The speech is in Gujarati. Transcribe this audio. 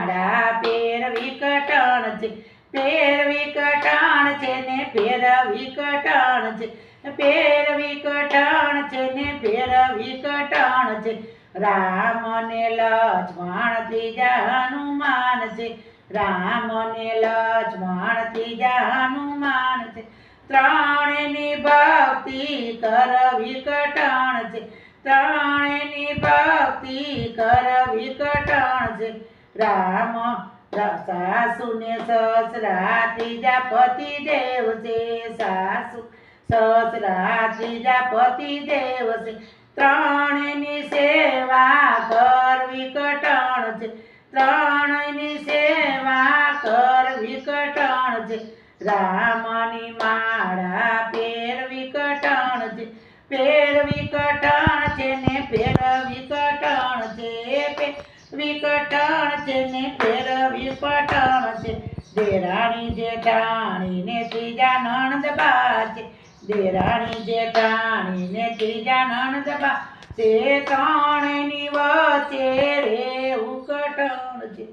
માડા પહેરવી કટણ છે, પહેરવી કટણ છે ને પહેરવી કટણ છે, પહેરવી કટણ છે ને પહેરવી કટણ છે, રામ ને લક્ષ્મણ ત્રીજા હનુમાન છે, રામ ને લક્ષ્મણ ત્રીજા હનુમાન છે, ત્રણેયની ભક્તિ કરવી કટણ છે, ત્રણેયની ભક્તિ કરવી કટણ છે, રામ સાસુ ને સસરા ત્રીજા પતિ દેવ છે, સાસુ સસરા ત્રીજા પતિ દેવ છે, ત્રણેયની સેવા કરવી કટણ છે, ત્રણેયની સેવા કરવી કટણ છે, રામની માળા પહેરવી કટણ છે, પહેરવી કટણ છે ને પહેરવી કટણ છે, પહેરવી કટણ છે ને પહેરવી કટણ છે, દેરાણી જેઠાણી ને ત્રીજા નણંદબા છે, દેરાણી જેઠાણી ને ત્રીજા નણંદબા તે ત્રણેયની વચ્ચે રેવું કટણ છે।